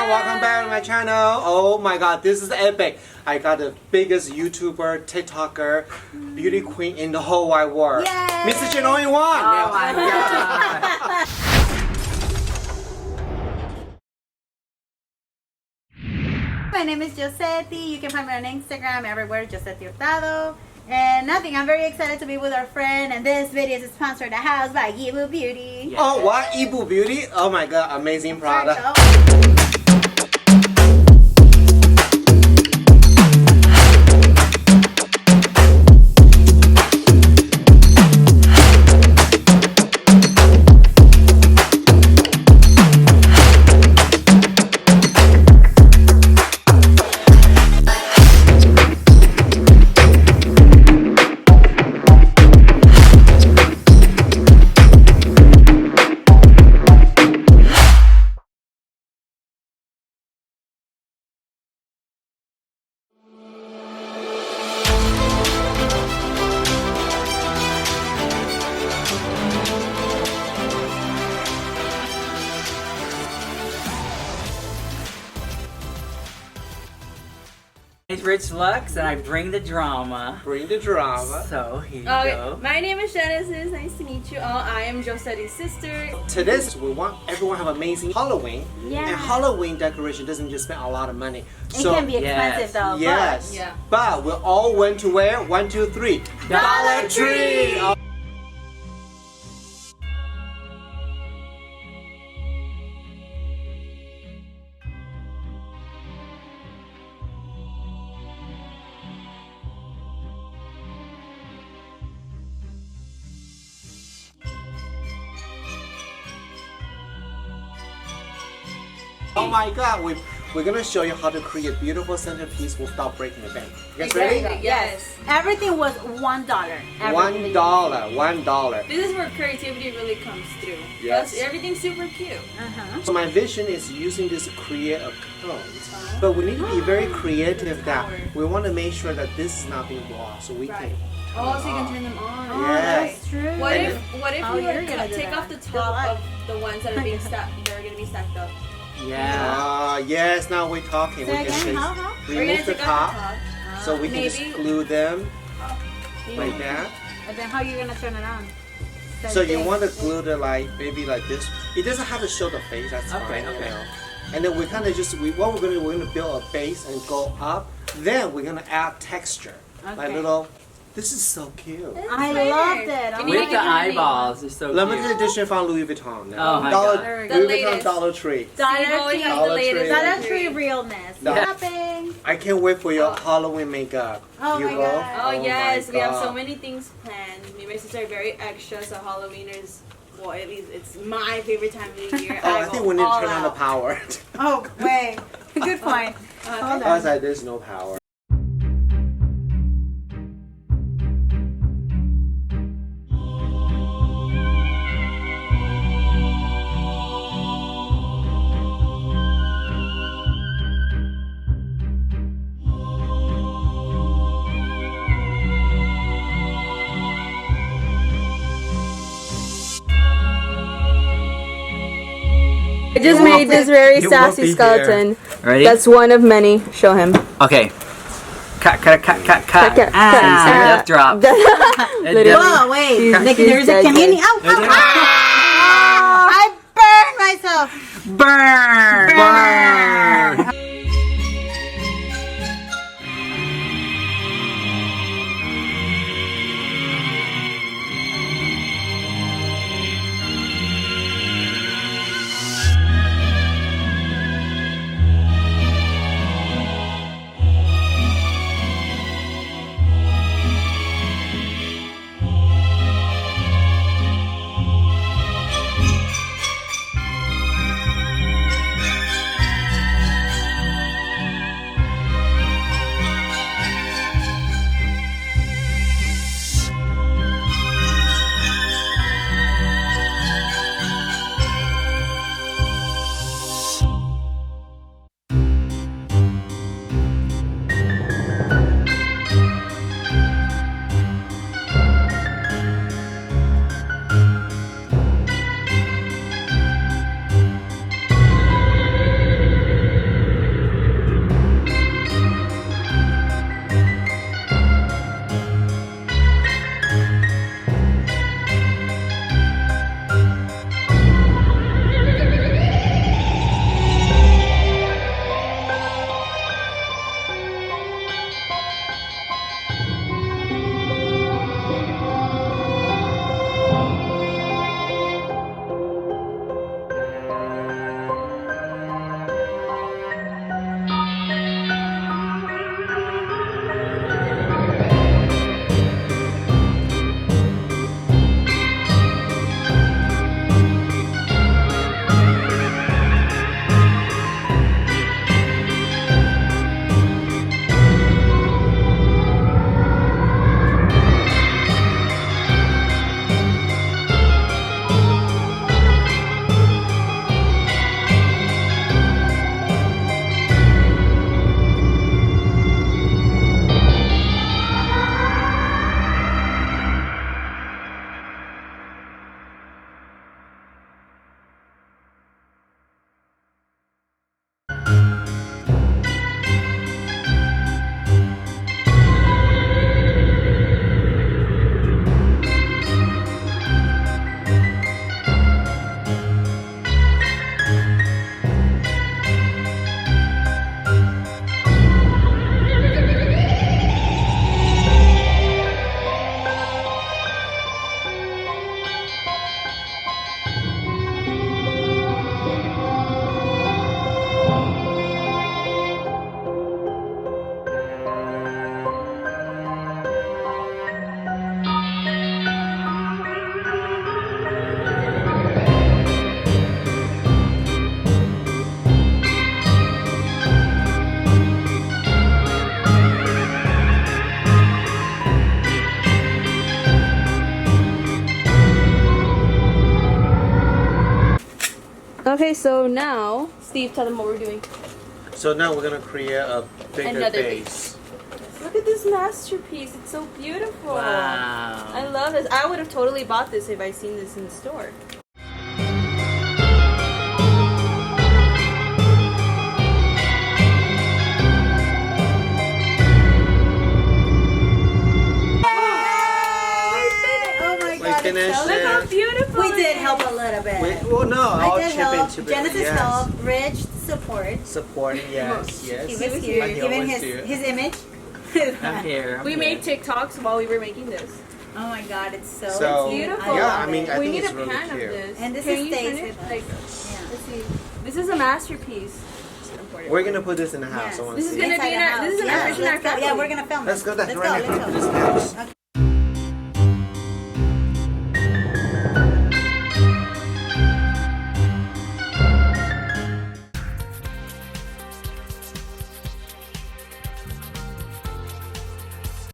welcome back to my channel. Oh my god, this is epic. I got the biggest YouTuber, TikToker, beauty queen in the whole wide world. Yay! Mrs. Genoa in one. Oh my god. My name is Josetty. You can find me on Instagram everywhere, Josetty Hurtado. And nothing, I'm very excited to be with our friend, and this video is sponsored the house by Yibu Beauty. Yes. Oh, what? Yibu Beauty? Oh my god, amazing product. It's Richlux and I bring the drama. Bring the drama. So here you Okay, go. my name is Gennesis. Nice to meet you all. I am Josetty's sister. Today, we want everyone to have amazing Halloween. Yeah. And Halloween decoration doesn't just spend a lot of money. It can be expensive though. Yes. Yeah. But we all went to where? 1, 2, 3. Dollar Tree! Oh. Oh my god, we're gonna show you how to create beautiful centerpiece without breaking the bank. You guys ready? Yes. Everything was $1. $1, $1. This is where creativity really comes through. Yes. Plus, everything's super cute. So my vision is using this to create a cone. But we need to be very creative that we want to make sure that this is not being lost. So we Right. can. Oh, so you can turn them on. Yes. That's true. What And if Oh, you you're were gonna to do take that. off the Good top luck. of the ones that are being stacked? They're gonna be stacked up. Yeah. Yes, now we're talking. Say We can again, say how? We're gonna remove the take off top. the top. So we can just Maybe- glue them Maybe. like that. And then how are you gonna turn it on? So you want to glue it like maybe like this. It doesn't have to show the face. That's Okay, fine. You okay. know. And then we kind of just what we're gonna do, we're gonna build a base and go up. Then we're gonna add texture, like Okay. little. This is so cute. I Nice. loved it. We Oh need my With to the get her name. eyeballs, it's so Limited cute. edition from Louis Vuitton. Now. Oh my Dollar, God. The Louis Vuitton latest. Dollar Tree. Dollar Steve always Tree. has Dollar the latest. Tree. Dollar Tree realness. Yeah. Shopping. I can't wait for your Halloween makeup. Oh you my go? God. Oh, yes, my we have God. so many things planned. Me and my sister are very extra, so Halloween is, well, at least it's my favorite time of the year. Oh, I go think we need to all turn on the out. power. Oh, wait. Good point. Hold I was on. like, there's no power. I just made this very sassy skeleton. Ready? That's one of many. Show him. Okay. Cut. cut. Death drop. Literally. Whoa, wait. She's There's a dead, community. dead. Oh, oh, oh. I burned myself. Burn! Okay, so now, Steve, tell them what we're doing. So now we're gonna create a bigger Another base. Look at this masterpiece. It's so beautiful. Wow. I love this. I would have totally bought this if I seen this in the store. Oh my We god, finished it's so Look how it. beautiful We it did is. help a little bit. Well, no, I'll I did chip help. into it. Genesis Yes. help. Rich support. Supporting, yes, He yes. was here Like he giving always his, do. his image. I'm here. I'm We here. made TikToks while we were making this. Oh my god, it's so, So, beautiful. yeah, love I mean, it. I we think need it's a really pan cute. of this. And this Can is you stays turn it? with us. Like, Yeah. let's see. This is a masterpiece. We're gonna put this in the house. Yes. I want This to is see. gonna Inside be the in our- house. this is an Yeah, impression in our let's go. family. Yeah, we're gonna film Let's it. go that Let's right go, now. let's go. This house. Okay.